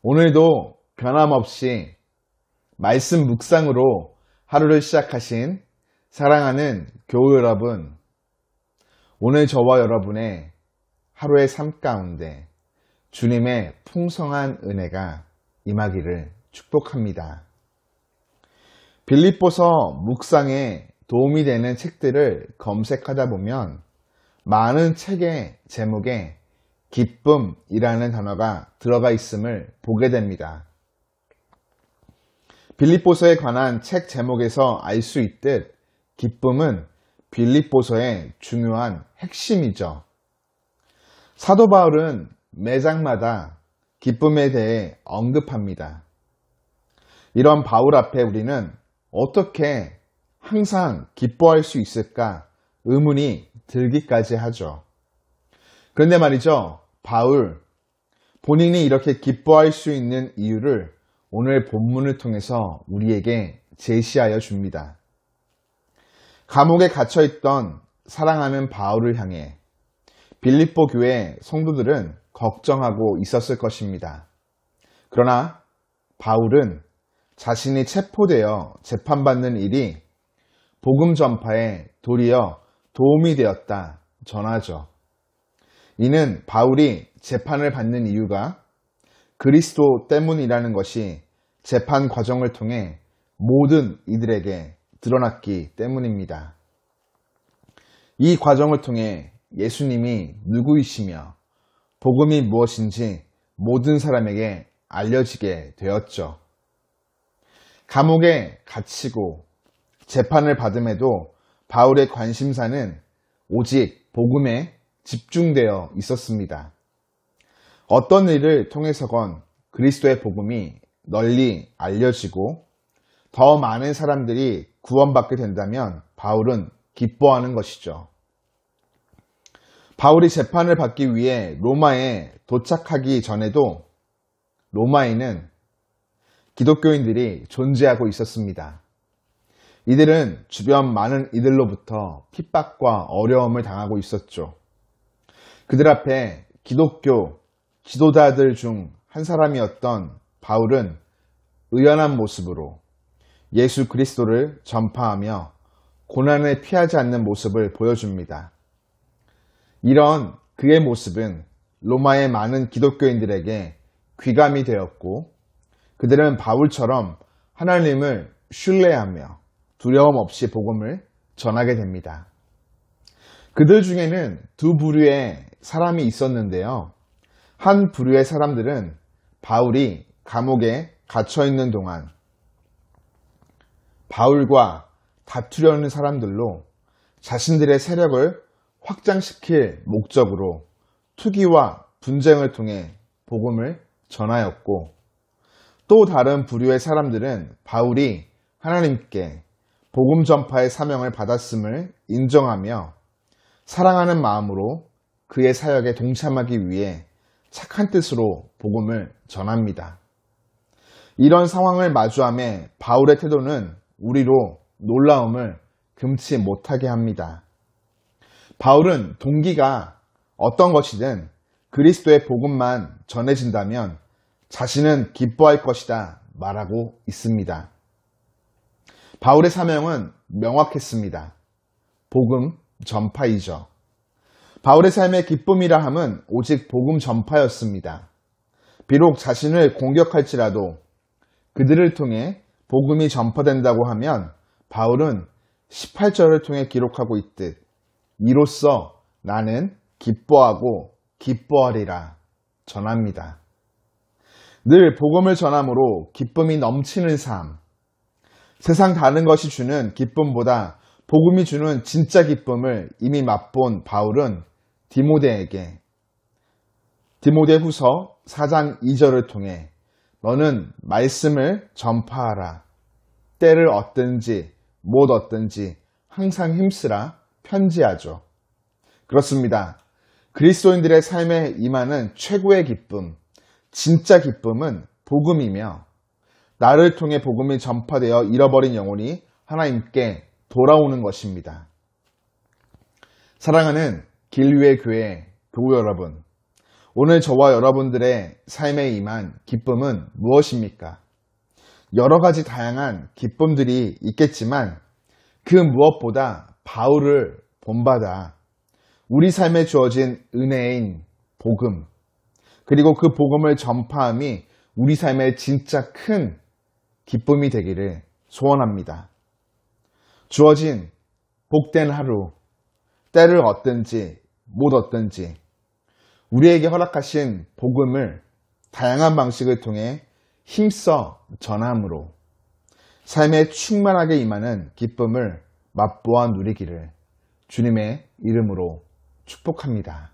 오늘도 변함없이 말씀 묵상으로 하루를 시작하신 사랑하는 교우 여러분, 오늘 저와 여러분의 하루의 삶 가운데 주님의 풍성한 은혜가 임하기를 축복합니다. 빌립보서 묵상에 도움이 되는 책들을 검색하다 보면 많은 책의 제목에 기쁨이라는 단어가 들어가 있음을 보게 됩니다. 빌립보서에 관한 책 제목에서 알 수 있듯 기쁨은 빌립보서의 중요한 핵심이죠. 사도 바울은 매장마다 기쁨에 대해 언급합니다. 이런 바울 앞에 우리는 어떻게 항상 기뻐할 수 있을까 의문이 들기까지 하죠. 그런데 말이죠, 바울 본인이 이렇게 기뻐할 수 있는 이유를 오늘 본문을 통해서 우리에게 제시하여 줍니다. 감옥에 갇혀있던 사랑하는 바울을 향해 빌립보 교회 성도들은 걱정하고 있었을 것입니다. 그러나 바울은 자신이 체포되어 재판받는 일이 복음 전파에 도리어 도움이 되었다 전하죠. 이는 바울이 재판을 받는 이유가 그리스도 때문이라는 것이 재판 과정을 통해 모든 이들에게 드러났기 때문입니다. 이 과정을 통해 예수님이 누구이시며 복음이 무엇인지 모든 사람에게 알려지게 되었죠. 감옥에 갇히고 재판을 받음에도 바울의 관심사는 오직 복음에 집중되어 있었습니다. 어떤 일을 통해서건 그리스도의 복음이 널리 알려지고 더 많은 사람들이 구원받게 된다면 바울은 기뻐하는 것이죠. 바울이 재판을 받기 위해 로마에 도착하기 전에도 로마에는 기독교인들이 존재하고 있었습니다. 이들은 주변 많은 이들로부터 핍박과 어려움을 당하고 있었죠. 그들 앞에 기독교 지도자들 중 한 사람이었던 바울은 의연한 모습으로 예수 그리스도를 전파하며 고난을 피하지 않는 모습을 보여줍니다. 이런 그의 모습은 로마의 많은 기독교인들에게 귀감이 되었고 그들은 바울처럼 하나님을 신뢰하며 두려움 없이 복음을 전하게 됩니다. 그들 중에는 두 부류의 사람이 있었는데요. 한 부류의 사람들은 바울이 감옥에 갇혀있는 동안 바울과 다투려는 사람들로 자신들의 세력을 확장시킬 목적으로 투기와 분쟁을 통해 복음을 전하였고, 또 다른 부류의 사람들은 바울이 하나님께 복음 전파의 사명을 받았음을 인정하며 사랑하는 마음으로 그의 사역에 동참하기 위해 착한 뜻으로 복음을 전합니다. 이런 상황을 마주함에 바울의 태도는 우리로 놀라움을 금치 못하게 합니다. 바울은 동기가 어떤 것이든 그리스도의 복음만 전해진다면 자신은 기뻐할 것이다 말하고 있습니다. 바울의 사명은 명확했습니다. 복음 전파이죠. 바울의 삶의 기쁨이라 함은 오직 복음 전파였습니다. 비록 자신을 공격할지라도 그들을 통해 복음이 전파된다고 하면 바울은 18절을 통해 기록하고 있듯 이로써 나는 기뻐하고 기뻐하리라 전합니다. 늘 복음을 전함으로 기쁨이 넘치는 삶, 세상 다른 것이 주는 기쁨보다 복음이 주는 진짜 기쁨을 이미 맛본 바울은 디모데후서 4장 2절을 통해 너는 말씀을 전파하라. 때를 얻든지 못 얻든지 항상 힘쓰라 편지하죠. 그렇습니다. 그리스도인들의 삶에 임하는 최고의 기쁨, 진짜 기쁨은 복음이며 나를 통해 복음이 전파되어 잃어버린 영혼이 하나님께 돌아오는 것입니다. 사랑하는 길위의 교회 교우 여러분, 오늘 저와 여러분들의 삶에 임한 기쁨은 무엇입니까? 여러 가지 다양한 기쁨들이 있겠지만 그 무엇보다 바울을 본받아 우리 삶에 주어진 은혜인 복음, 그리고 그 복음을 전파함이 우리 삶의 진짜 큰 기쁨이 되기를 소원합니다. 주어진 복된 하루, 때를 얻든지 못 얻든지 우리에게 허락하신 복음을 다양한 방식을 통해 힘써 전함으로 삶에 충만하게 임하는 기쁨을 맛보아 누리기를 주님의 이름으로 축복합니다.